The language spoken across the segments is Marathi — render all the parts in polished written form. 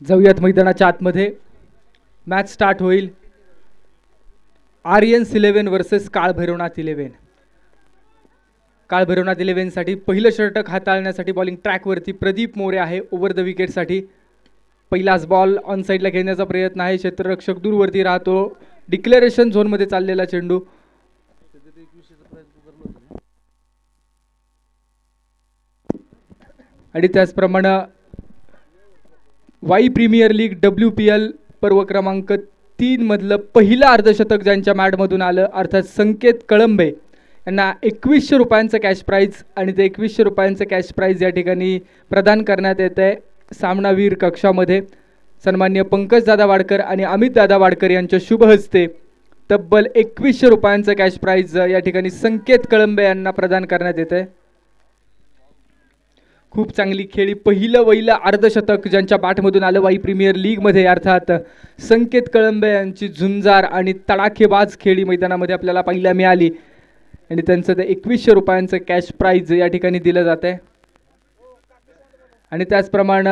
जाऊयात मैदानाच्या आतमध्ये. मॅच स्टार्ट होईल. आर्यन्स 11 वर्सेस काळ भैरवनाथ 11. काळ भैरवनाथ 11 साठी पहिलं षटक हाताळण्यासाठी बॉलिंग ट्रॅकवरती प्रदीप मोरे आहे. ओव्हर द विकेट साठी पहिलाच बॉल ऑन साईडला खेळण्याचा प्रयत्न आहे. क्षेत्ररक्षक दूरवरती राहतो. डिक्लेरेशन झोनमध्ये चाललेला चेंडू आणि त्याचप्रमाणे वाई प्रीमियर लीग WPL पर्व क्रमांक 3 मधलं पहिलं अर्धशतक ज्यांच्या मॅटमधून आलं अर्थात संकेत कळंबे यांना 2100 रुपयांचं कॅश प्राईज आणि ते 2100 रुपयांचं कॅश प्राईज या ठिकाणी प्रदान करण्यात येत आहे. सामनावीर कक्षामध्ये सन्माननीय पंकज दादा वाडकर आणि अमित दादा वाडकर यांच्या शुभ हस्ते तब्बल 2100 रुपयांचं कॅश प्राईज या ठिकाणी संकेत कळंबे यांना प्रदान करण्यात येत आहे. खूप चांगली खेळी. पहिलं अर्धशतक ज्यांच्या बॅटमधून आलं वाई प्रीमियर लीगमध्ये अर्थात संकेत कळंबे यांची झुंजार आणि तडाखेबाज खेळी मैदानामध्ये आपल्याला पाहायला मिळाली आणि त्यांचं ते 2100 रुपयांचं कॅश प्राईज या ठिकाणी दिलं जात आहे. आणि त्याचप्रमाणे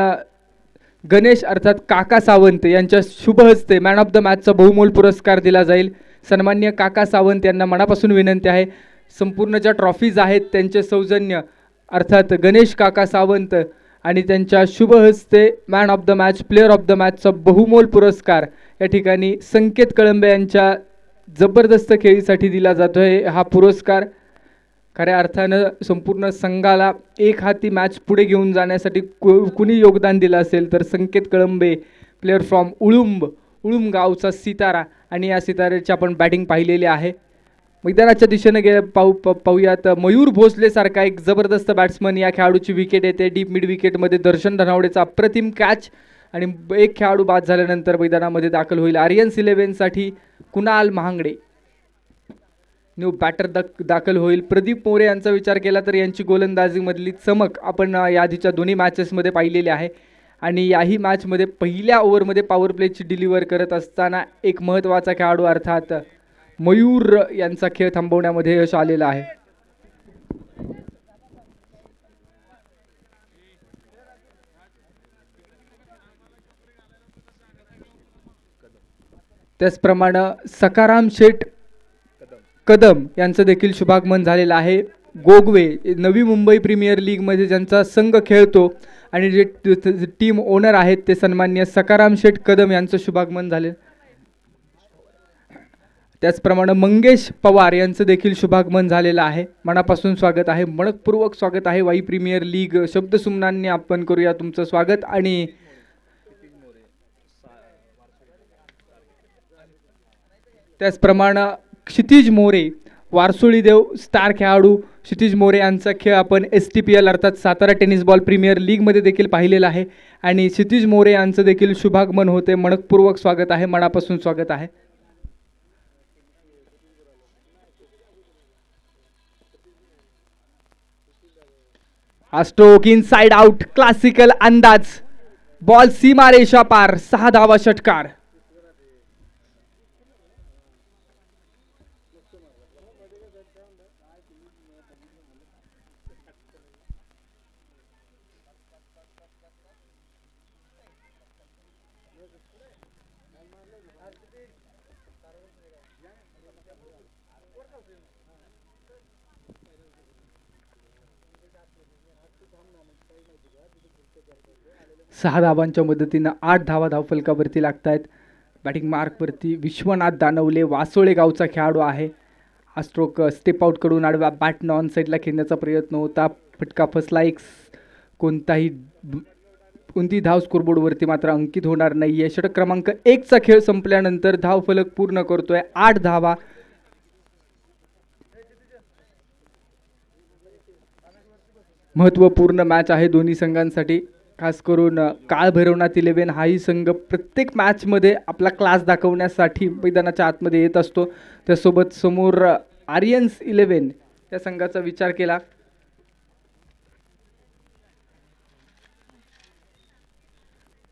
गणेश अर्थात काका सावंत यांच्या शुभ हस्ते मॅन ऑफ द मॅचचा बहुमोल पुरस्कार दिला जाईल. सन्माननीय काका सावंत यांना मनापासून विनंती आहे संपूर्ण ज्या ट्रॉफीज आहेत त्यांचे सौजन्य अर्थात गणेश काका सावंत आणि त्यांच्या शुभ हस्ते man of the match player of the मॅचचा बहुमोल पुरस्कार या ठिकाणी संकेत कळंबे यांच्या जबरदस्त खेळीसाठी दिला जातोय. हा पुरस्कार खऱ्या अर्थानं संपूर्ण संघाला एक हाती मॅच पुढे घेऊन जाण्यासाठी कुणी योगदान दिलं असेल तर संकेत कळंबे प्लेअर फ्रॉम उळुंब गावचा सितारा आणि या सिताऱ्याची आपण बॅटिंग पाहिलेली आहे. मैदानाच्या दिशेने पाहूयात मयूर भोसले सारखा एक जबरदस्त बॅट्समन या खेळाडूची विकेट येते. डीप मिड विकेटमध्ये दर्शन धनावडेचा अप्रतिम कॅच आणि एक खेळाडू बाद झाल्यानंतर मैदानामध्ये दाखल होईल. आर्यन्स 11 साठी कुणाल महांगडे न्यू बॅटर दाखल होईल. प्रदीप मोरे यांचा विचार केला तर यांची गोलंदाजीमधली चमक आपण याआधीच्या दोन्ही मॅचेसमध्ये पाहिलेली आहे आणि याही मॅचमध्ये पहिल्या ओव्हरमध्ये पॉवर प्लेची डिलिव्हर करत असताना एक महत्त्वाचा खेळाडू अर्थात मयूर यांचा खेळ थांबवण्यामध्ये यश आलेलं आहे. त्याचप्रमाणे सकाराम शेठ कदम यांचं देखील शुभागमन झालेलं आहे. गोगवे नवी मुंबई प्रीमियर लीगमध्ये ज्यांचा संघ खेळतो आणि जे टीम ओनर आहेत ते सन्माननीय सकाराम शेठ कदम यांचं शुभागमन झाले. त्याचप्रमाणे मंगेश पवार यांचं देखील शुभागमन झालेलं आहे. मनापासून स्वागत आहे. मनपूर्वक स्वागत आहे. वाई प्रीमियर लीग शब्दसुमनांनी आपण करूया तुमचं स्वागत. आणि त्याचप्रमाणे क्षितिज मोरे वारसोळी देव स्टार खेळाडू क्षितिज मोरे यांचा खेळ आपण STPL अर्थात सातारा टेनिस बॉल प्रीमियर लीगमध्ये देखील पाहिलेला आहे आणि क्षितिज मोरे यांचं देखील शुभागमन होते. मनपूर्वक स्वागत आहे. मनापासून स्वागत आहे. Stroke in side out classical अंदाज बॉल सीमा रेषा पार 6 धावा षटकार. सहा धावांच्या मदतीनं 8 धावा धावफलकावरती लागत आहेत. बॅटिंग मार्कवरती विश्वनाथ दानवले वासोळे गावचा खेळाडू आहे. हा स्ट्रोक स्टेप आउट कडून आडव्या बॅटनं ऑन साईडला खेळण्याचा प्रयत्न होता. फटका फसला. कोणती धाव स्कोरबोर्डवरती मात्र अंकित होणार नाही आहे. षटक क्रमांक 1चा खेळ संपल्यानंतर धावफलक पूर्ण करतोय 8 धावा. महत्त्वपूर्ण मॅच आहे दोन्ही संघांसाठी. खास करून काळ भैरवनाथ 11 हाही संघ प्रत्येक मॅचमध्ये आपला क्लास दाखवण्यासाठी मैदानाच्या आतमध्ये येत असतो. त्यासोबत समोर आर्यन्स 11 या संघाचा विचार केला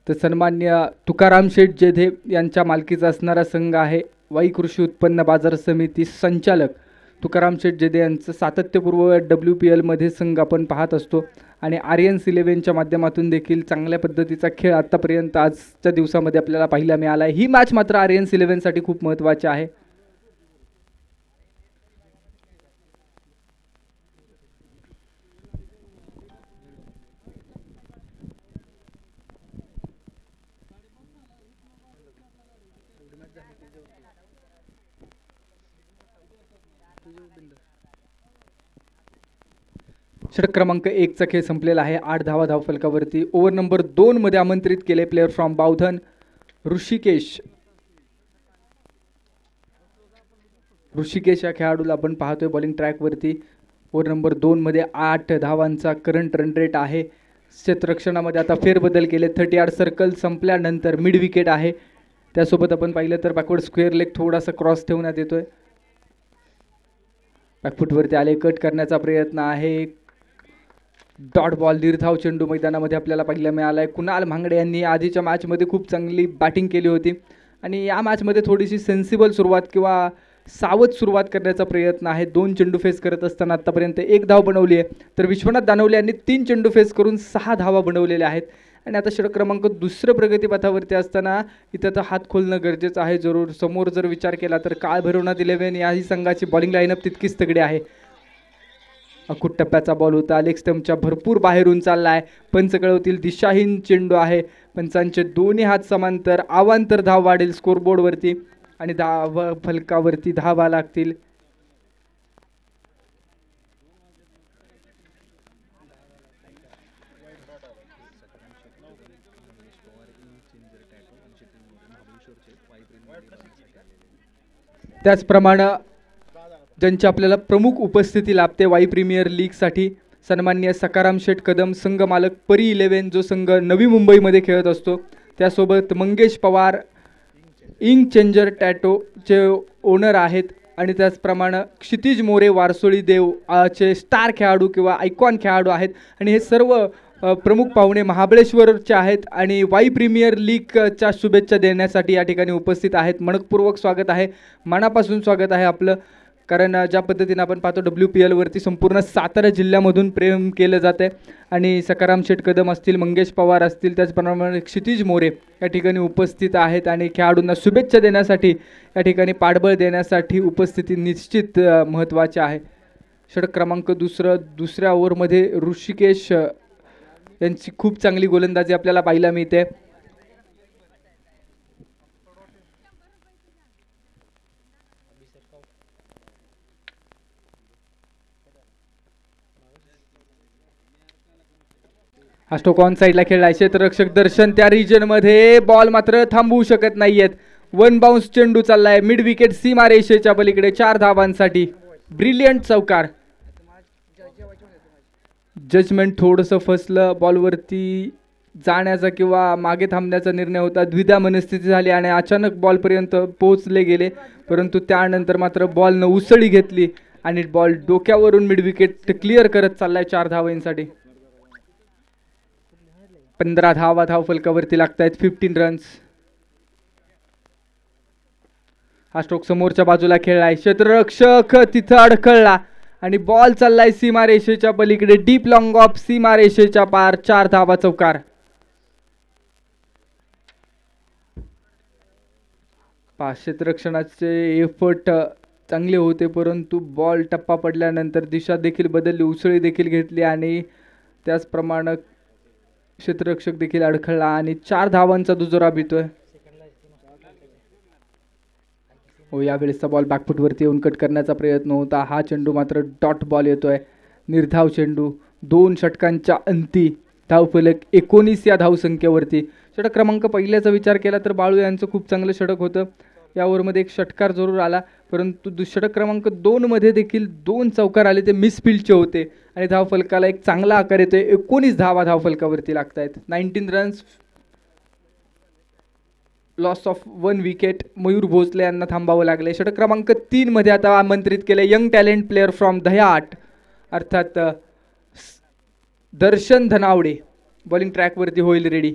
तर सन्मान्य तुकाराम शेठ जेधे यांच्या मालकीचा असणारा संघ आहे. वाई कृषी उत्पन्न बाजार समिती संचालक तुकाराम शेठ जेदे यांचं सातत्यपूर्व WPL मध्ये संघ आपण पाहत असतो आणि आर्यन्स इलेव्हनच्या माध्यमातून देखील चांगल्या पद्धतीचा खेळ आतापर्यंत आजच्या दिवसामध्ये आपल्याला पाहायला मिळाला आहे. ही मॅच मात्र आर्यन्स इलेव्हनसाठी खूप महत्त्वाची आहे. षटक क्रमांक 1चा खेळ संपलेला आहे. 8 धावा धावफलकावरती. ओव्हर नंबर 2 मध्ये आमंत्रित केले प्लेयर फ्रॉम बावधन ऋषिकेश. ऋषिकेश या खेळाडूला आपण पाहतोय बॉलिंग ट्रॅकवरती. ओव्हर नंबर 2 मध्ये 8 धावांचा करंट रन रेट आहे. क्षेत्ररक्षणामध्ये आता फेरबदल केले. 30 यार्ड सर्कल संपल्यानंतर मिड विकेट आहे. त्यासोबत आपण पाहिलं तर बॅकवर्ड स्क्वेअर लेग थोडासा क्रॉस ठेवण्यात येतोय. बॅकफुटवरती आले, कट करण्याचा प्रयत्न आहे. डॉट बॉल निर्धाव चेंडू मैदानामध्ये आपल्याला पाहायला मिळाला आहे. कुणाल भांगडे यांनी आधीच्या मॅचमध्ये खूप चांगली बॅटिंग केली होती आणि या मॅचमध्ये थोडीशी सेन्सिबल सुरुवात किंवा सावध सुरुवात करण्याचा प्रयत्न आहे. 2 चेंडू फेस करत असताना आतापर्यंत 1 धाव बनवली आहे, तर विश्वनाथ दानवले यांनी 3 चेंडू फेस करून 6 धावा बनवलेल्या आहेत. आणि आता षटक क्रमांक 2 प्रगतीपथावरती असताना इथं तर हात खोलणं गरजेचं आहे. जरूर समोर जर विचार केला तर काळ भैरवनाथ इलेव्हन याही संघाची बॉलिंग लाईनअप तितकीच तगडी आहे. अखूट टप्प्याचा बॉल होता, लेग स्टंपच्या भरपूर बाहेरून चाललाय. पंच कळवतील दिशाहीन चेंडू आहे. पंचांचे दोन्ही हात समांतर. अवांतर धाव वाढेल स्कोरबोर्डवरती आणि धाव फलकावरती धावा लागतील. त्याचप्रमाणे ज्यांची आपल्याला प्रमुख उपस्थिती लाभते वाई प्रीमियर लीगसाठी सन्माननीय सकाराम शेठ कदम, संघ मालक परी इलेव्हन जो संघ नवी मुंबईमध्ये खेळत असतो. त्यासोबत मंगेश पवार इंग चेंजर टॅटोचे ओनर आहेत आणि त्याचप्रमाणे क्षितिज मोरे वारसोळी देव चे स्टार खेळाडू किंवा आयकॉन खेळाडू आहेत. आणि हे सर्व प्रमुख पाहुणे महाबळेश्वरचे आहेत आणि वाई प्रीमियर लीगच्या शुभेच्छा देण्यासाठी या ठिकाणी उपस्थित आहेत. मनपूर्वक स्वागत आहे, मनापासून स्वागत आहे आपलं. कारण ज्या पद्धतीने आपण पाहतो WPL वरती संपूर्ण सातारा जिल्ह्यामधून प्रेम केलं जातं आणि सकाराम शेठ कदम असतील, मंगेश पवार असतील, त्याचप्रमाणे क्षितिज मोरे या ठिकाणी उपस्थित आहेत आणि खेळाडूंना शुभेच्छा देण्यासाठी या ठिकाणी पाठबळ देण्यासाठी उपस्थिती निश्चित महत्त्वाची आहे. षटक क्रमांक 2 दुसऱ्या ओव्हरमध्ये ऋषिकेश यांची खूप चांगली गोलंदाजी आपल्याला पाहायला मिळते. हा स्ट्रोक ऑन साईडला खेळलाय. क्षेत्ररक्षक दर्शन त्या रिजन मध्ये, बॉल मात्र थांबवू शकत नाहीयेत. 1 बाउन्स चेंडू चाललाय मिड विकेट सीमा रेषेच्या पलीकडे 4 धावांसाठी. ब्रिलियंट चौकार. जजमेंट थोडंसं फसलं. बॉलवरती जाण्याचा किंवा मागे थांबण्याचा निर्णय होता. द्विधा मनस्थिती झाली आणि अचानक बॉलपर्यंत पोहोचले गेले, परंतु त्यानंतर मात्र बॉलनं उसळी घेतली आणि बॉल डोक्यावरून मिड विकेट क्लिअर करत चाललाय 4 धावांसाठी. 15 धावा धावफलकावरती लागतायत. 15 रन्स. हा स्ट्रोक समोरच्या बाजूला खेळलाय. क्षेत्ररक्षक तिथं अडखळला आणि बॉल चाललाय सीमा रेषेच्या पलीकडे. डीप लॉंग ऑफ सीमा रेषेच्या पार. 4 धावा चौकार. क्षेत्ररक्षणाचे एफर्ट चांगले होते, परंतु बॉल टप्पा पडल्यानंतर दिशा देखील बदलली, उसळी देखील घेतली आणि त्याचप्रमाणे क्षेत्ररक्षक देखील अडखळला आणि 4 धावांचा दुजोरा भीतोय. हो, यावेळेसचा बॉल बॅकफुटवरती येऊन कट करण्याचा प्रयत्न होता. हा चेंडू मात्र डॉट बॉल येतोय. निर्धाव चेंडू. 2 षटकांच्या अंती धावफलक 19 या धावसंख्येवरती. षटक क्रमांक पहिल्याचा विचार केला तर बाळू यांचं खूप चांगलं षटक होतं. या ओव्हरमध्ये एक षटकार जरूर आला, परंतु षटक क्रमांक 2 मध्ये देखील 2 चौकार आले, ते मिसफिल्डचे होते आणि धावफलकाला एक चांगला आकार येतोय. 19 धावा धावफलकावरती लागतायत. 19 runs. Loss of 1 wicket. Mayur Bhosale यांना थांबावं लागले. षटक क्रमांक 3 मध्ये आता आमंत्रित केले यंग टॅलेंट प्लेअर फ्रॉम दह्याट, अर्थात दर्शन धनावडे. बॉलिंग ट्रॅकवरती होईल ready.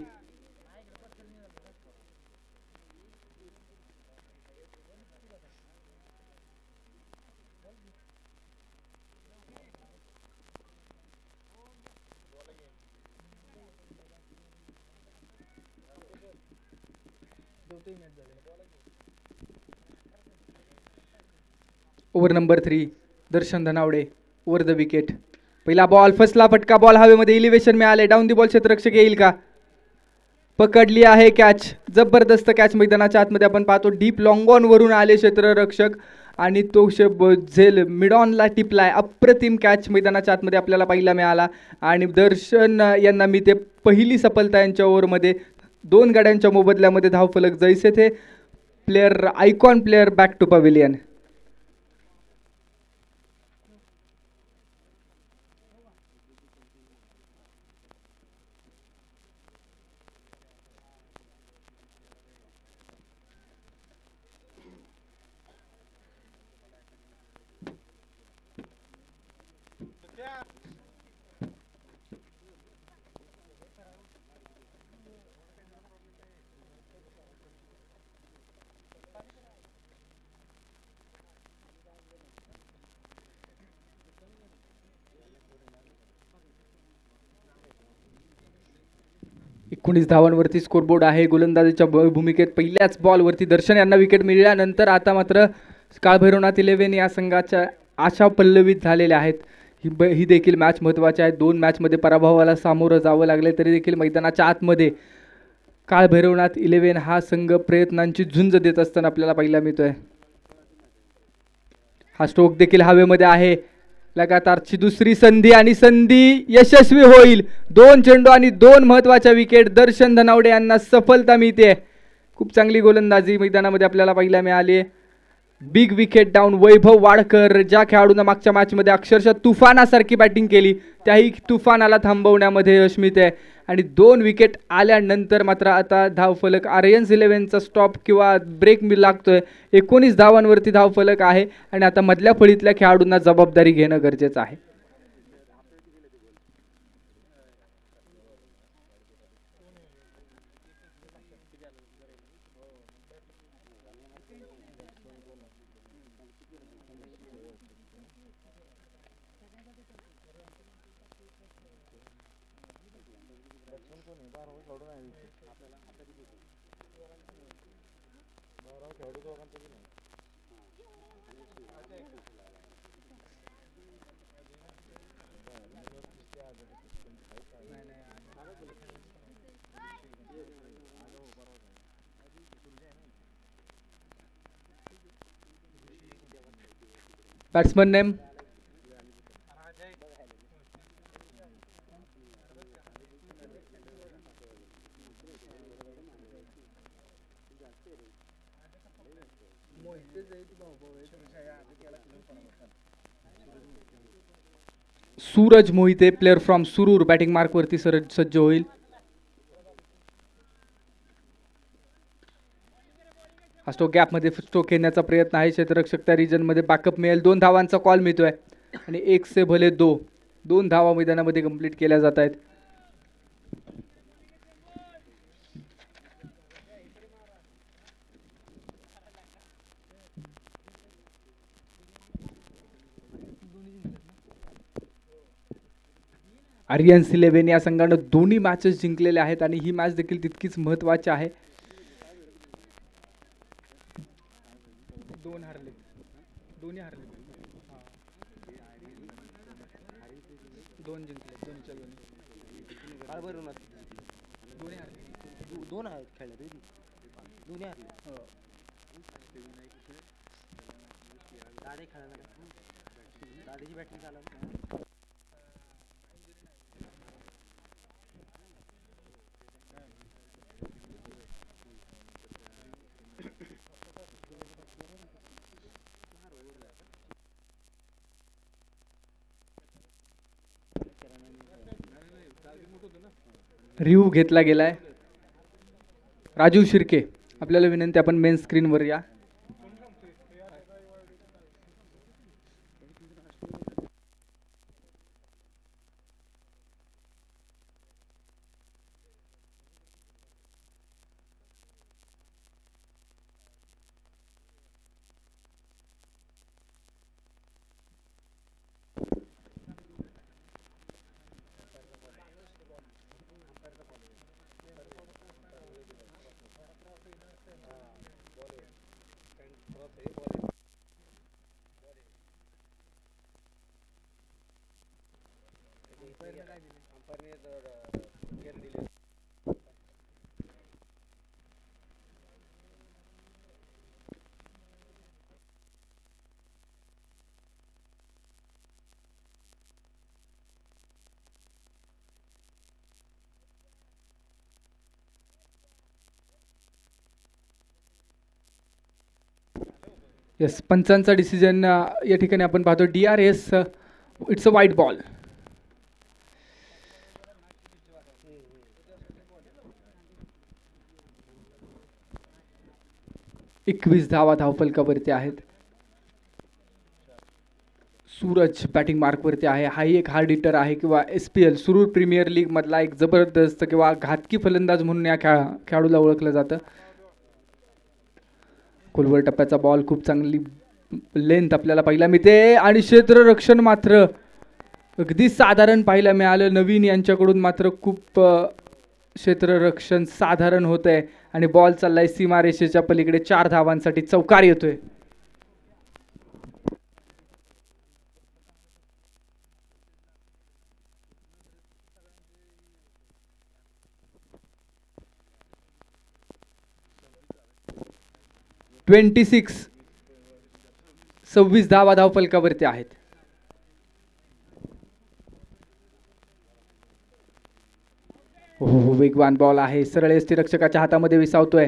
Over number 3, Darshan Dhanawade over the wicket. पहिला बॉल, फसला फटका, बॉल हवेमध्ये, इलिव्हेशन मिळाले, डाऊन दी बॉल, क्षेत्ररक्षक येईल का? पकडली आहे कॅच, जबरदस्त कॅच मैदानाच्या आतमध्ये आपण पाहतो. डीप लॉंग ऑन वरून आले क्षेत्ररक्षक आणि तो झेल मिडॉनला टिपलाय. अप्रतिम कॅच मैदानाच्या आतमध्ये आपल्याला पाहायला मिळाला आणि दर्शन यांना मी ते पहिली सफलता यांच्या ओव्हरमध्ये. 2 गाड्यांच्या मोबदल्यामध्ये धावफलक, जैसे थे player, icon player back to pavilion. एकोणीस धावांवरती स्कोरबोर्ड आहे. गोलंदाजीच्या भूमिकेत पहिल्याच बॉलवरती दर्शन यांना विकेट मिळाल्यानंतर आता मात्र काळभैरवनाथ 11 या संघाच्या आशा पल्लवित झालेल्या आहेत. ही देखील मॅच महत्त्वाची आहे. 2 मॅचमध्ये पराभवाला सामोरं जावं लागले तरी देखील मैदानाच्या आतमध्ये काळभैरवनाथ 11 हा संघ प्रयत्नांची झुंज देत असताना आपल्याला पाहायला मिळतोय. हा स्ट्रोक देखील हवेमध्ये आहे. लगातारची दुसरी संधी आणि संधी यशस्वी होईल. 2 चेंडू आणि 2 महत्त्वाच्या विकेट. दर्शन धनावडे यांना सफलता मिळते. खूप चांगली गोलंदाजी मैदानामध्ये आपल्याला पाहायला मिळाली. Big wicket down. Vaibhav Wadkar ज्या खेळाडूंना मागच्या मॅचमध्ये अक्षरशः तुफानासारखी बॅटिंग केली त्याही तुफानाला थांबवण्यामध्ये यश मिळते आणि 2 विकेट आल्यानंतर मात्र आता धावफलक आर्यन्स 11चा स्टॉप किंवा ब्रेक मी लागतोय. 19 धावांवरती धावफलक आहे आणि आता मधल्या फळीतल्या खेळाडूंना जबाबदारी घेणं गरजेचं आहे. Batsman name Suraj Mohite, player from Suroor, batting मार्कवरती सज्ज होईल. हा स्ट्रोक गॅपमध्ये स्ट्रोक घेण्याचा प्रयत्न आहे. क्षेत्ररक्षक त्या रिजनमध्ये बॅकअप मिळेल. 2 धावांचा कॉल मिळतोय आणि 1 से भले 2 धावा मैदानामध्ये कंप्लीट केल्या जात आहेत. आर्यन्स 11 या संघानं दोन्ही मॅचेस जिंकलेले आहेत आणि ही मॅच देखील तितकीच महत्त्वाची आहे. 2 हारले, दोन्ही हारले, 2 जिंकले, 2च्या दोन्ही हारले, 2 खेळले, दोन्ही हारले. दादे खेळायला दादेची बॅटिंग चालू. रिव्ह्यू घेतला गेलाय. राजीव शिर्के, आपल्याला विनंती आपण मेन स्क्रीनवर या. येस, पंचांचा डिसिजन या ठिकाणी आपण पाहतो DRS. इट्स अ वाईट बॉल. एकवीस धावा धावफलकावरती आहेत. सूरज बॅटिंग मार्कवरती आहे. हाही एक हार्ड हिटर आहे किंवा SPL सुरूर प्रीमियर लीग मधला एक जबरदस्त किंवा घातकी फलंदाज म्हणून या खेळाडूला ओळखलं जातं. खोलवर टप्प्याचा बॉल, खूप चांगली लेंथ आपल्याला पाहायला मिळते आणि क्षेत्ररक्षण मात्र अगदी साधारण पाहायला मिळालं. नवीन यांच्याकडून मात्र खूप क्षेत्ररक्षण साधारण होत आहे आणि बॉल चाललाय सीमारेषेच्या पलीकडे. 4 धावांसाठी चौकार येतोय. (26) 26 धावा धावफलकावरती आहेत. हो, वेगवान बॉल आहे. सरळ यष्टीरक्षकाच्या हातामध्ये विसावतोय.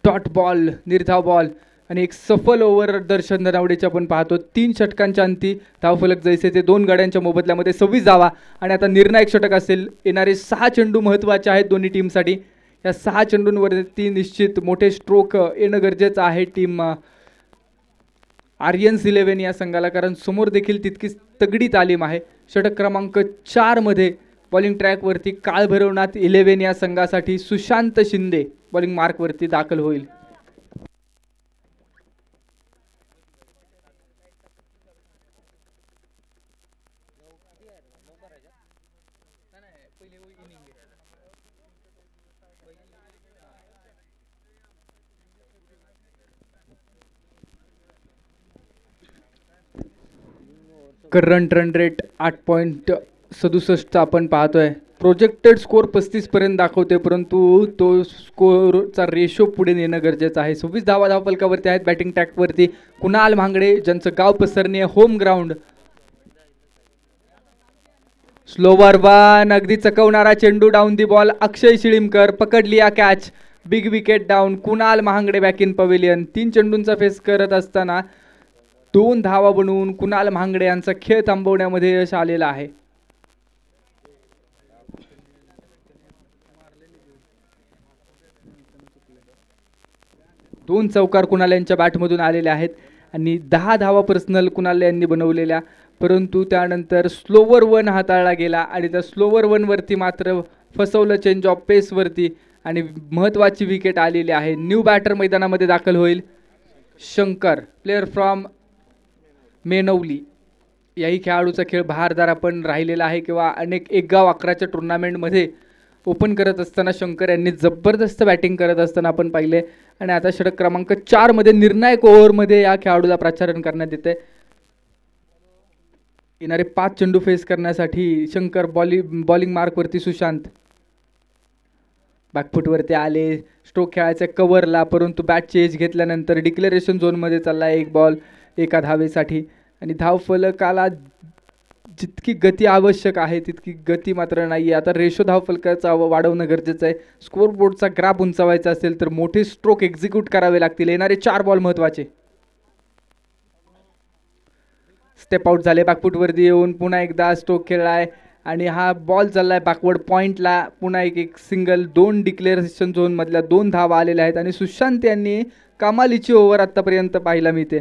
डॉट बॉल, निर्धाव बॉल आणि एक सफल ओव्हर दर्शन नरावडेचे आपण पाहतो. 3 षटकांच्या अंती धावफलक जैसे ते 2 गाड्यांच्या मोबदल्यामध्ये 26 धावा आणि आता निर्णायक षटक असेल. येणारे 6 चेंडू महत्त्वाचे आहेत दोन्ही टीमसाठी. या 6 चेंडूंवरती निश्चित मोठे स्ट्रोक येणं गरजेचं आहे टीम आर्यन्स 11 या संघाला, कारण समोर देखील तितकीच तगडी तालीम आहे. षटक क्रमांक 4 मध्ये बॉलिंग ट्रॅकवरती काळभैरवनाथ 11 या संघासाठी सुशांत शिंदे बॉलिंग मार्कवरती दाखल होईल. करंट रन रेट 8.67 आपण पाहतोय. प्रोजेक्टेड स्कोर 35 पर्यंत दाखवते, परंतु तो स्कोरचा रेशो पुढे नेणं गरजेचं आहे. 26 धावा धावफलकावरती आहेत. बॅटिंग टॅक्टवरती कुणाल म्हांगडे, ज्यांचं गाव पसरणे होम ग्राउंड. स्लोवर वन, अगदी चकवणारा चेंडू डाऊन दी बॉल. अक्षय शिळीमकर पकडली या catch. Big wicket down. Kunal Mhangde back in pavilion. 3 चेंडूंचा फेस करत असताना 2 धावा बनवून कुणाल म्हांगडे यांचा खेळ थांबवण्यामध्ये यश आलेला आहे. दोन चौकार कुणाल यांच्या बॅटमधून आलेले आहेत आणि 10 धावा पर्सनल कुणाल यांनी बनवलेल्या, परंतु त्यानंतर स्लोवर वन हाताळला गेला आणि त्या स्लोवर वनवरती मात्र फसवलं चेंज ऑफ पेसवरती आणि महत्त्वाची विकेट आलेली आहे. न्यू बॅटर मैदानामध्ये दाखल होईल. Shankar, player from Menavali. याही खेळाडूचा खेळ बहारदार आपण राहिलेला आहे किंवा अनेक 1 गाव 11च्या टुर्नामेंटमध्ये ओपन करत असताना शंकर यांनी जबरदस्त बॅटिंग करत असताना आपण पाहिले आणि आता षटक क्रमांक 4 मध्ये निर्णायक ओव्हरमध्ये या खेळाडूला प्राचारण करण्यात येते. येणारे 5 चेंडू फेस करण्यासाठी शंकर बॉलिंग मार्कवरती. सुशांत बॅकफुटवरती आले, स्ट्रोक खेळायचा कव्हरला, परंतु बॅटची एज घेतल्यानंतर डिक्लेरेशन झोनमध्ये चालला. 1 बॉल 1 धावेसाठी आणि धावफलकाला जितकी गती आवश्यक आहे तितकी गती मात्र नाही आहे. आता रेशो धावफलकाचा वाढवणं गरजेचं आहे. स्कोरबोर्डचा ग्राफ उंचावायचा असेल तर मोठे स्ट्रोक एक्झिक्यूट करावे लागतील. येणारे 4 बॉल महत्त्वाचे. स्टेप आउट झाले. बॅकफुटवरती येऊन पुन्हा एकदा स्ट्रोक खेळलाय आणि हा बॉल चाललाय बॅकवर्ड पॉइंटला. पुन्हा एक सिंगल. 2 डिक्लेरेशन झोन मधल्या 2 धावा आलेल्या आहेत आणि सुशांत यांनी कमालीची ओव्हर आतापर्यंत पाहायला मिळते.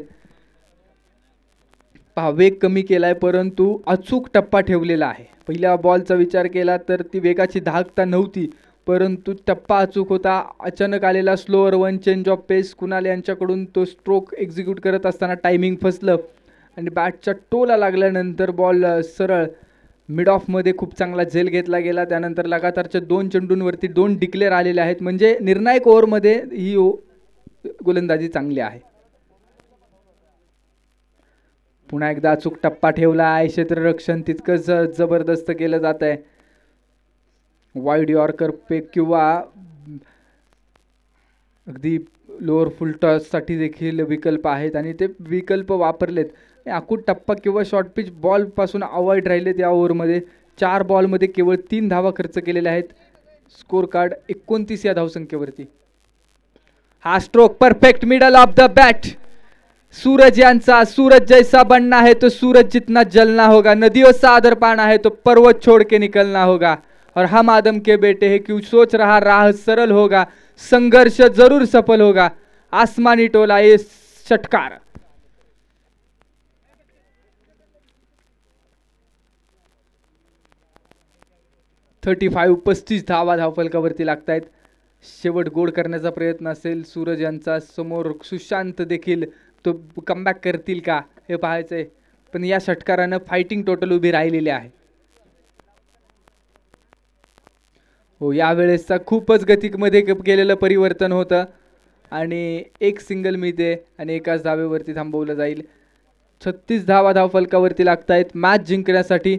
वेग कमी केलाय परंतु अचूक टप्पा ठेवलेला आहे. पहिल्या बॉलचा विचार केला तर ती वेगाची धाकता नव्हती, परंतु टप्पा अचूक होता. अचानक आलेला स्लोअर वन चेंज ऑफ पेस कुणाल यांच्याकडून तो स्ट्रोक एक्झिक्यूट करत असताना टायमिंग फसलं आणि बॅटच्या टोला लागल्यानंतर बॉल सरळ मिड ऑफमध्ये खूप चांगला झेल घेतला गेला. त्यानंतर लगातारच्या 2 चेंडूंवरती 2 डिक्लेअर आलेले आहेत, म्हणजे निर्णायक ओव्हरमध्ये ही गोलंदाजी चांगली आहे. पुन्हा एकदा अचूक टप्पा ठेवला आहे. क्षेत्ररक्षण तितकंच जबरदस्त केलं जात आहे. वाईड यॉर्कर पेक किंवा अगदी लोअर फुल टॉससाठी देखील विकल्प आहेत आणि ते विकल्प वापरलेत. अचूक टप्पा किंवा शॉर्ट पिच बॉलपासून अवॉइड राहिलेत या ओव्हरमध्ये. 4 बॉलमध्ये केवळ 3 धावा खर्च केलेल्या आहेत. स्कोर कार्ड 29 या धावसंख्येवरती. हा stroke perfect middle of the bat. Suraj यांचा, सूरज जैसा बनना है तो सूरज जितना जलना होगा, नदियों सा आदर पाना है तो पर्वत छोड़ के निकलना होगा, और हम आदम के बेटे हैं क्यों सोच रहा राह सरल होगा, संघर्ष जरूर सफल होगा. आसमानी टोला ये षटकार. पस्तीस धावा धावफलकावरती लागतायत. शेवट गोड करण्याचा प्रयत्न असेल सूरज यांचा. समोर सुशांत देखील तो कमबॅक करतील का हे पाहायचंय. पण या षटकारानं फायटिंग टोटल उभी राहिलेली आहे. हो, यावेळेसचा खूपच गतीमध्ये केलेलं परिवर्तन होतं आणि एक सिंगल मिळते आणि एकाच धावेवरती थांबवलं जाईल. 36 धावा धावफलकावरती लागतायत. मॅच जिंकण्यासाठी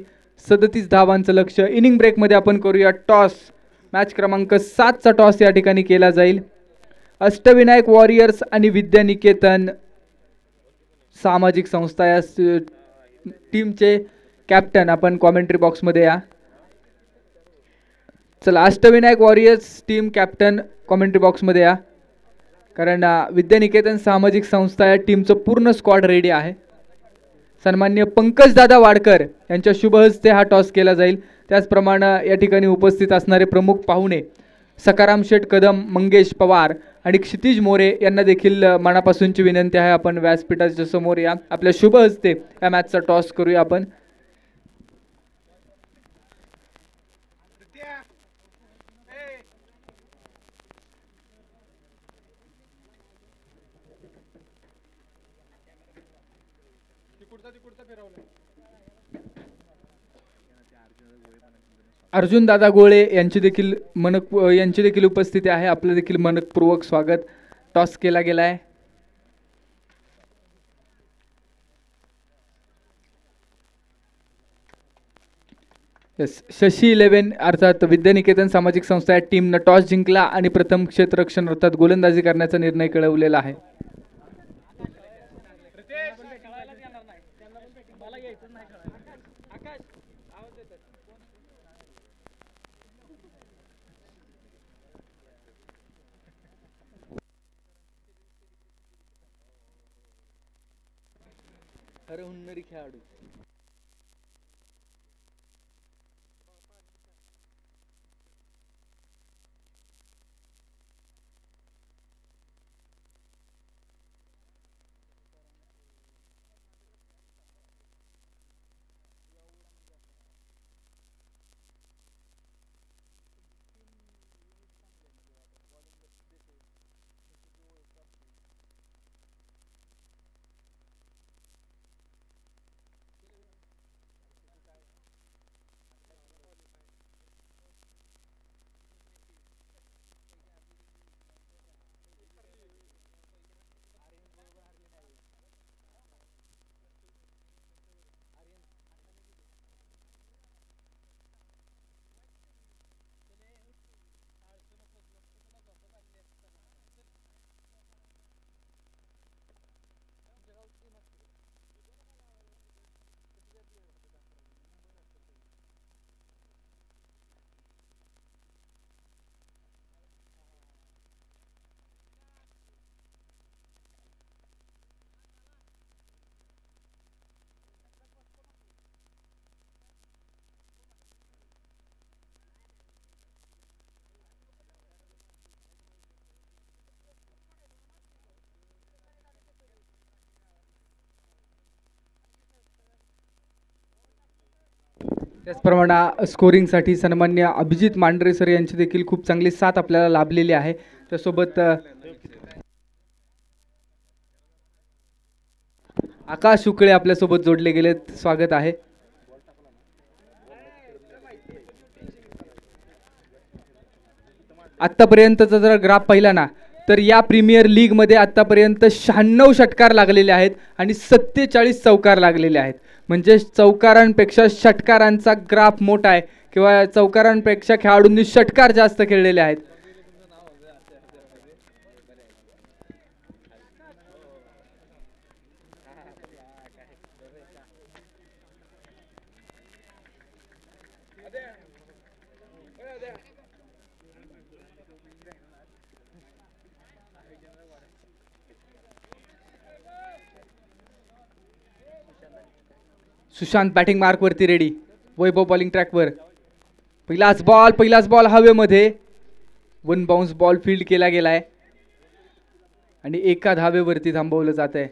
37 धावांचं लक्ष. इनिंग ब्रेकमध्ये आपण करूया टॉस. मॅच क्रमांक 7चा टॉस या ठिकाणी केला जाईल. अष्टविनायक वॉरियर्स आणि विद्यानिकेतन सामाजिक संस्था या टीमचे कॅप्टन आपण कॉमेंट्री बॉक्समध्ये या. चला, Ashtavinayak warriors team captain commentary बॉक्समध्ये या, कारण विद्यानिकेतन सामाजिक संस्था या टीमचं पूर्ण स्क्वॉड रेडी आहे. सन्माननीय पंकजदादा वाडकर यांच्या शुभ हस्ते हा टॉस केला जाईल. त्याचप्रमाणे या ठिकाणी उपस्थित असणारे प्रमुख पाहुणे सकाराम शेठ कदम, मंगेश पवार आणि क्षितिज मोरे यांना देखील मनापासूनची विनंती आहे, आपण व्यासपीठाच्या समोर या. आपल्या शुभ हस्ते या मॅचचा टॉस करूया आपण. अर्जुन दादा गोळे यांची देखील उपस्थिती आहे. आपलं देखील मनपूर्वक स्वागत. टॉस केला गेला आहे. शशी 11 अर्थात विद्यानिकेतन सामाजिक संस्था या टीमनं टॉस जिंकला आणि प्रथम क्षेत्ररक्षण अर्थात गोलंदाजी करण्याचा निर्णय कळवलेला आहे. हुन्नरी खेळाडू त्याचप्रमाणे स्कोरिंगसाठी सन्मान्य अभिजित मांढरे सर यांची देखील खूप चांगली साथ आपल्याला लाभलेली आहे. त्यासोबत आकाश उकळे आपल्यासोबत जोडले गेलेत. स्वागत आहे. आतापर्यंतचा जर ग्राफ पाहिला ना तर या प्रीमियर लीगमध्ये आतापर्यंत 96 षटकार लागलेले आहेत आणि 47 चौकार लागलेले आहेत. म्हणजे चौकारांपेक्षा षटकारांचा ग्राफ मोठा आहे किंवा चौकारांपेक्षा खेळाडूंनी षटकार जास्त खेळलेले आहेत. सुशांत बॅटिंग मार्क वरती रेडी. वैभव बॉलिंग ट्रॅकवर. पहिलाच बॉल हवेमध्ये. वन बाउन्स बॉल फील्ड केला गेलाय आणि एका धावेवरती थांबवलं जात आहे.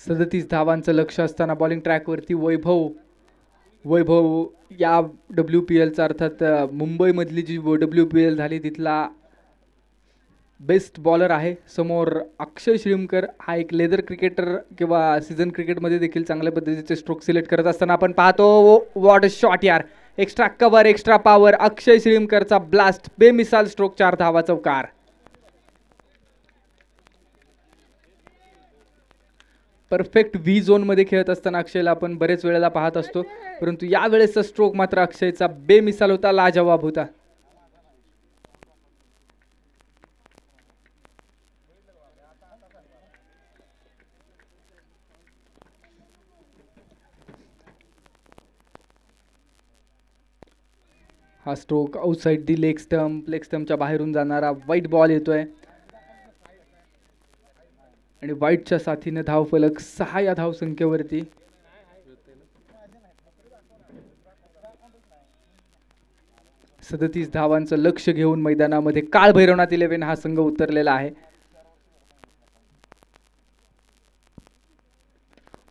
सदतीस धावांचं लक्ष असताना बॉलिंग ट्रॅकवरती वैभव या WPLचा अर्थात मुंबईमधली जी WPL झाली तिथला बेस्ट बॉलर आहे. समोर अक्षय श्रीमकर हा एक लेदर क्रिकेटर किंवा सीझन क्रिकेटमध्ये देखील चांगल्या पद्धतीचे स्ट्रोक सिलेक्ट करत असताना आपण पाहतो. वॉट अ शॉट यार. Extra cover, extra power. Akshay श्रीमकरचा ब्लास्ट, बेमिसाल स्ट्रोक, 4 धावा चौकार. परफेक्ट व्ही झोन मध्ये खेळत असताना अक्षयला आपण बरेच वेळेला पाहत असतो, परंतु या वेळेसचा स्ट्रोक मात्र अक्षयचा बेमिसाल होता, लाजवाब होता. हा स्ट्रोक आउटसाइड दी लेग स्टंपच्या बाहेरून जाणारा वाईट बॉल येतोय आणि वाईटच्या साथीने धावफलक 6 या धावसंख्येवरती. सदतीस धावांचं लक्ष घेऊन मैदानामध्ये काळ भैरवनाथ 11 हा संघ उतरलेला आहे.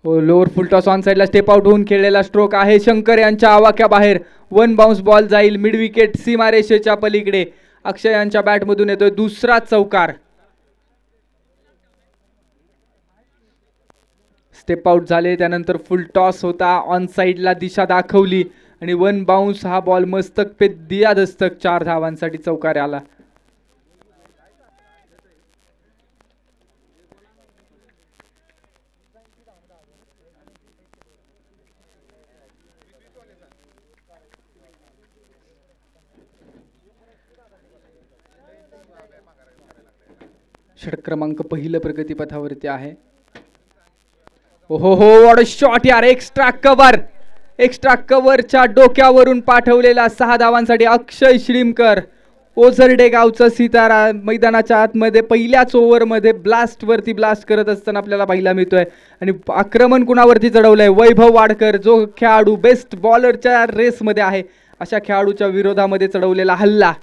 लोअर फुल टॉस ऑन साइडला स्टेप आउट होऊन खेळलेला स्ट्रोक आहे. शंकर यांच्या आवाक्या बाहेर. वन बाउन्स बॉल जाईल मिड विकेट सीमारेषेच्या पलीकडे. अक्षय यांच्या बॅटमधून येतोय दुसरा चौकार. स्टेप आउट झाले, त्यानंतर फुल टॉस होता. ऑन साइडला दिशा दाखवली आणि वन बाउन्स हा बॉल मस्तक पे दिया दस्तक. 4 धावांसाठी चौकार आला. षटक क्रमांक पहिलं प्रगतीपथावरती आहे. ओहो हो, व्हॉट अ शॉट यार. एक्स्ट्रा कव्हरच्या डोक्यावरून पाठवलेला 6 धावांसाठी अक्षय श्रीमकर. ओझरडे गावचा सितारा मैदानाच्या आतमध्ये पहिल्याच ओव्हरमध्ये ब्लास्ट करत असताना आपल्याला पाहायला मिळतोय. आणि आक्रमण कुणावरती चढवलंय? वैभव वाडकर, जो खेळाडू बेस्ट बॉलरच्या रेसमध्ये आहे, अशा खेळाडूच्या विरोधामध्ये चढवलेला हल्ला.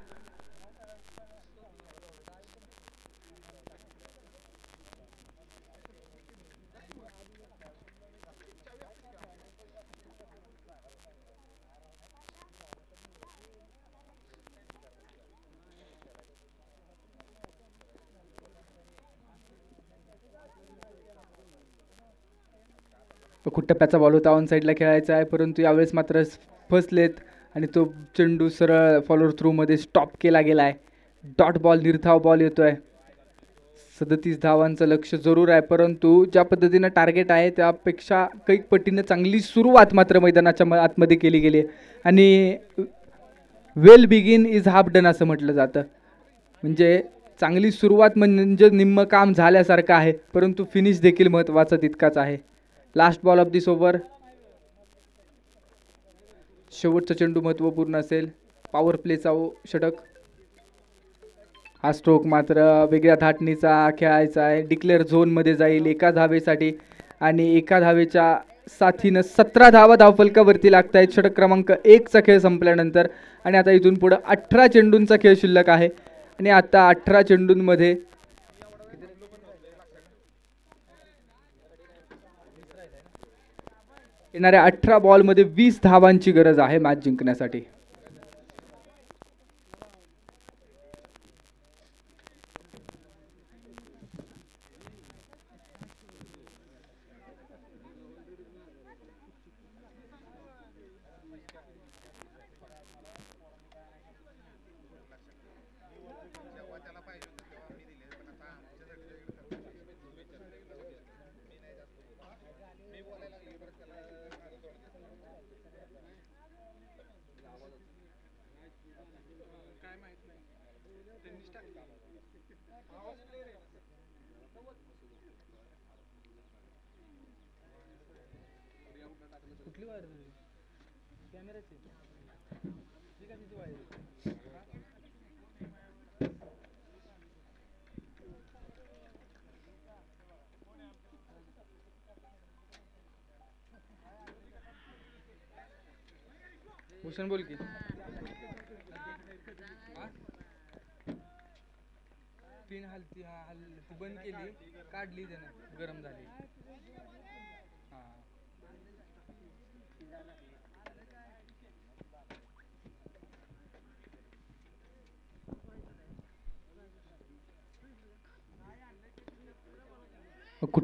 खूप टप्प्याचा बॉल होता, ऑन साईडला खेळायचा आहे, परंतु यावेळेस मात्र फसलेत आणि तो चेंडू सरळ फॉलोअर थ्रू मध्ये स्टॉप केला गेलाय. डॉट बॉल, निर्धाव बॉल येतोय. 37 धावांचं लक्ष जरूर आहे, परंतु ज्या पद्धतीनं टार्गेट आहे त्यापेक्षा कैक पटीनं चांगली सुरुवात मात्र मैदानाच्या आतमध्ये केली गेली आणि वेल बिगिन इज हाफ डन असं म्हटलं जातं. म्हणजे चांगली सुरुवात म्हणजे निम्म काम झाल्यासारखं आहे, परंतु फिनिश देखील महत्त्वाचा तितकाच आहे. Last ball of this over. शेवटचा चेंडू महत्त्वपूर्ण असेल. पॉवर प्लेचा षटक. हा स्ट्रोक मात्र वेगळ्या धाटणीचा खेळायचा आहे. डिक्लेअर झोनमध्ये जाईल एका धावेसाठी आणि एका धावेच्या साथीनं 17 धावा धावफलकावरती लागत आहेत. षटक क्रमांक 1चा खेळ संपल्यानंतर आणि आता इथून पुढे 18 चेंडूंचा खेळ शिल्लक आहे आणि आता 18 चेंडूंमध्ये येणाऱ्या 18 बॉलमध्ये 20 धावांची गरज आहे मॅच जिंकण्यासाठी. भूषण बोल की पिन हलती बंद केली काढली त्यानं गरम झाली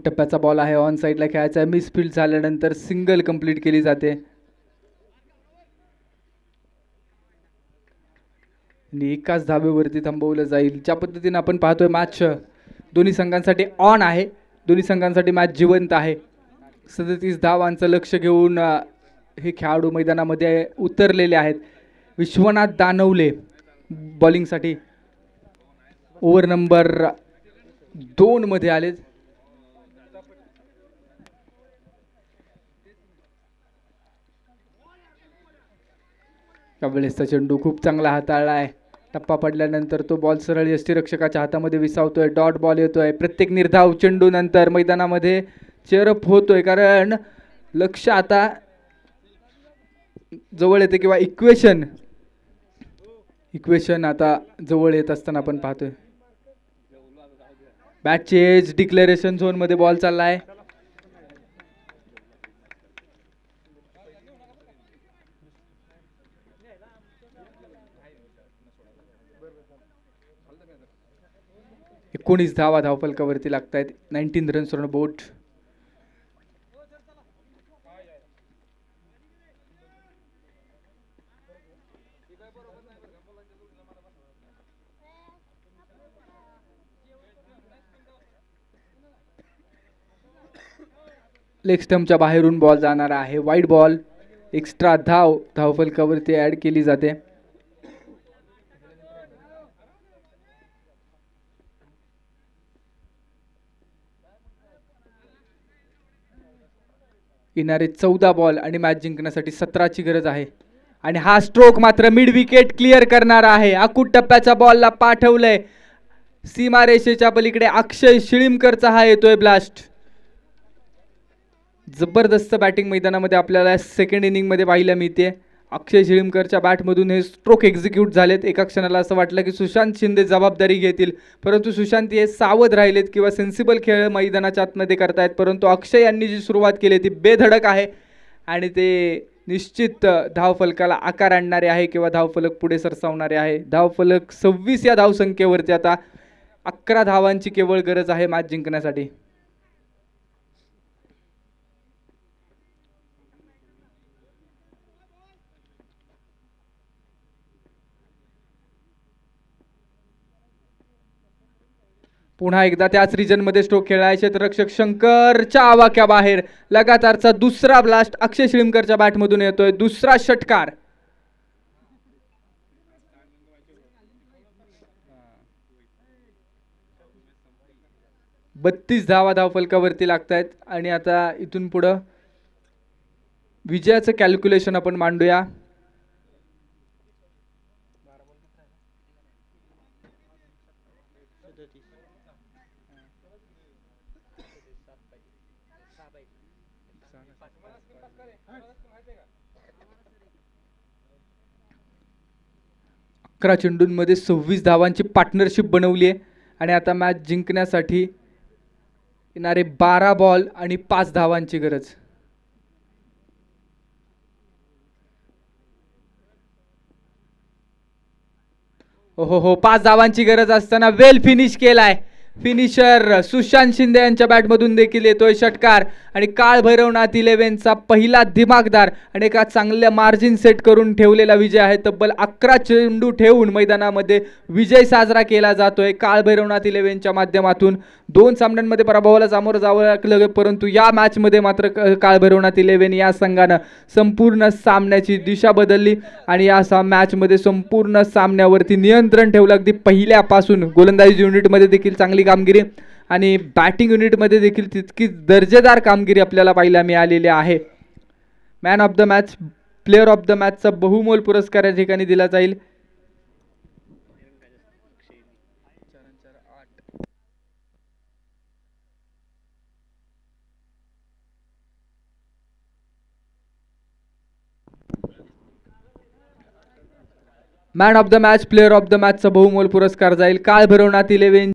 टप्प्याचा बॉल आहे ऑन साईडला खेळायचा मिसफील्ड झाल्यानंतर सिंगल कंप्लीट केली जाते आणि एकाच धाब्यावरती थांबवलं जाईल ज्या पद्धतीने आपण पाहतोय मॅच दोन्ही संघांसाठी ऑन आहे दोन्ही संघांसाठी मॅच जिवंत आहे 37 धावांचं लक्ष घेऊन हे खेळाडू मैदानामध्ये उतरलेले आहेत विश्वनाथ दानवले बॉलिंगसाठी ओव्हर नंबर 2 मध्ये आले त्यावेळेसचा चेंडू खूप चांगला हाताळला आहे टप्पा पडल्यानंतर तो बॉल सरळ यष्टीरक्षकाच्या हातामध्ये विसावतोय डॉट बॉल येतोय प्रत्येक निर्धाव चेंडू नंतर मैदानामध्ये चेअरअप होतोय कारण लक्ष आता जवळ येते किंवा इक्वेशन आता जवळ येत असताना आपण पाहतोय बॅटची एज डिक्लेरेशन झोन मध्ये बॉल चाललाय एकोणीस धावा धावफलकावरती लागतायत 19 रन्स ऑन बोर्ड लेग स्टंपच्या बाहेरून बॉल जाणार आहे वाईड बॉल एक्स्ट्रा धावफलकावरती ऍड केली जाते येणारे 14 बॉल आणि मॅच जिंकण्यासाठी 17ची गरज आहे आणि हा स्ट्रोक मात्र मिड विकेट क्लिअर करणार आहे अकूट टप्प्याच्या बॉलला पाठवलंय सीमारेषेच्या पलीकडे अक्षय शिळीमकरचा हा येतोय ब्लास्ट जबरदस्त बॅटिंग मैदानामध्ये आपल्याला सेकंड इनिंग मध्ये पाहायला मिळते अक्षय शिळीमकरच्या बॅटमधून हे स्ट्रोक एक्झिक्यूट झालेत एका क्षणाला असं वाटलं की सुशांत शिंदे जबाबदारी घेतील परंतु सुशांत हे सावध राहिलेत किंवा सेन्सिबल खेळ मैदानाच्या आतमध्ये करतायत परंतु अक्षय यांनी जी सुरुवात केली ती बेधडक आहे आणि ते निश्चित धावफलकाला आकार आणणारे आहे किंवा धावफलक पुढे सरसावणारे आहे धावफलक 26 या धावसंख्येवरती आता 11 धावांची केवळ गरज आहे मॅच जिंकण्यासाठी पुन्हा एकदा त्याच रिजन मध्ये स्ट्रोक खेळाय क्षेत्ररक्षक शंकरच्या आवाक्या बाहेर लगातारचा दुसरा ब्लास्ट अक्षय शिळीमकरच्या बॅटमधून येतोय दुसरा षटकार 32 धावा धावफलकावरती लागतायत आणि आता इथून पुढे विजयाचं कॅल्क्युलेशन आपण मांडूया अकरा चेंडूंमध्ये 26 धावांची पार्टनरशिप बनवली आहे आणि आता मॅच जिंकण्यासाठी येणारे 12 बॉल आणि 5 धावांची गरज हो 5 धावांची गरज असताना वेल फिनिश केलाय फिनिशर सुशांत शिंदे यांच्या बॅटमधून देखील येतोय षटकार आणि काळ भैरवनाथ 11चा पहिला दिमागदार आणि एका चांगल्या मार्जिन सेट करून ठेवलेला विजय आहे. तब्बल 11 चेंडू ठेवून मैदानामध्ये विजय साजरा केला जातोय काळ भैरवनाथ 11च्या माध्यमातून. 2 सामन्यांमध्ये पराभवाला सामोरं जावं लागलं, परंतु या मॅचमध्ये मात्र काळ भैरवनाथ 11 या संघानं संपूर्ण सामन्याची दिशा बदलली आणि या मॅचमध्ये संपूर्ण सामन्यावरती नियंत्रण ठेवलं. अगदी पहिल्यापासून गोलंदाजी युनिटमध्ये देखील चांगली कामगिरी आणि बॅटिंग युनिटमध्ये देखील तितकीच दर्जेदार कामगिरी आपल्याला पाहायला मिळालेली आहे. Man of the match, player of the मॅचचा बहुमोल पुरस्कार या ठिकाणी दिला जाईल. Man of the match, player of the मॅचचा बहुमोल पुरस्कार जाईल काळ भैरवनाथ 11